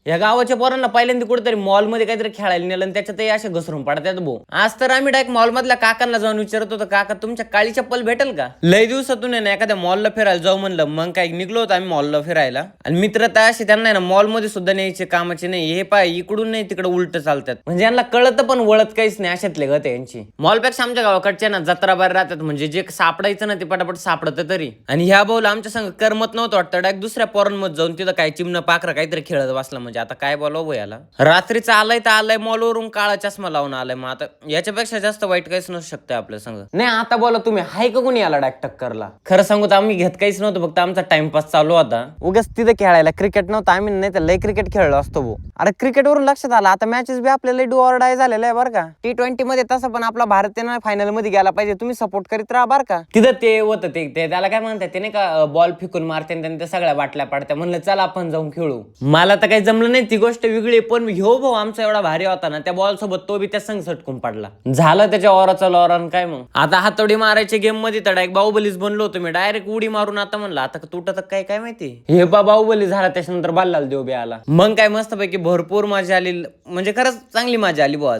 या गावाच्या पोरांना पहिल्यांदा कुठेतरी मॉल मध्ये काहीतरी खेळायला नेलं आणि त्याच्यातही असे घसरून पडतात भाऊ. आज तर आम्ही डायरेक्ट मॉल मधल्या काकांना जाऊन विचारत होतो, काका तुमच्या काळी चप्पल भेटेल का? लय दिवसातून आहे ना एखाद्या मॉलला फिरायला जाऊ म्हणलं, मग काय निघलो होतो आम्ही मॉलला फिरायला. आणि मित्र तर असे त्यांना ना मॉल मध्ये सुद्धा न्यायचे कामाचे नाही. हे पाय इकडून नाही तिकडे उलट चालतात, म्हणजे यांना कळत पण वळत काहीच नाही. अशातले गत यांची. मॉलपेक्षा आमच्या गावाकडच्या ना जत्रा बाहेर राहतात, म्हणजे जे सापडायचं ना ते पटापट सापडत तरी. आणि ह्या भाऊला आमच्या संग करमत नव्हतं वाटतं, डायरेक्ट दुसऱ्या पोरांमध्ये जाऊन तिथं काय चिमणं पाखरं काहीतरी खेळत बसला. म्हणजे आता काय बोलावं याला. रात्रीचा आलाय तर आलाय मॉलवरून काळा चष्मा लावून आलाय. मग आता याच्यापेक्षा जास्त वाईट काहीच नसू शकतं आपल्या संग. नाही आता बोला तुम्ही, हाय का कोणी याला डायरेक्ट टक्करला? खरं सांगू तर आम्ही घेत काहीच नव्हतं, फक्त आमचा टाइमपास चालू होता. उगाच तिथं खेळायला क्रिकेट नव्हतं, आम्ही नाही तर लय क्रिकेट खेळलो असतो भाऊ. अरे क्रिकेट वरून लक्षात आलं, आता मॅचेस बी आपल्याला डू ऑर डाय झालेला आहे बरं का. T20 मध्ये तसं पण आपला भारत फायनल मध्ये गेला पाहिजे, तुम्ही सपोर्ट करीत राहा बरं का. तिथं ते होतं ते त्याला काय म्हणतात ते नाही का, बॉल फेकून मारते आणि त्या सगळ्या बाटल्या पडत्या. म्हणलं चला आपण जाऊन खेळू. मला तर काही जमलं नाही, ती गोष्ट वेगळी. पण ह्यो भाऊ आमचा एवढा भारी होता ना, त्या बॉल सोबत तो बी त्या संग सटकून पडला. झालं त्याच्या ओराचा लॉरन काय. मग आता हातोडी मारायच्या गेम मध्ये तर डायरेक्ट बाहुबलीच बनलो होतो मी. डायरेक्ट उडी मारून आता म्हणलं आता तुटत काय काय माहिती. हे बाहुबली झाला, त्याच्यानंतर बल्लाल देव बी आला. मग काय मस्तपैकी भरपूर मजा आली, म्हणजे खरंच चांगली मजा आली बुवा.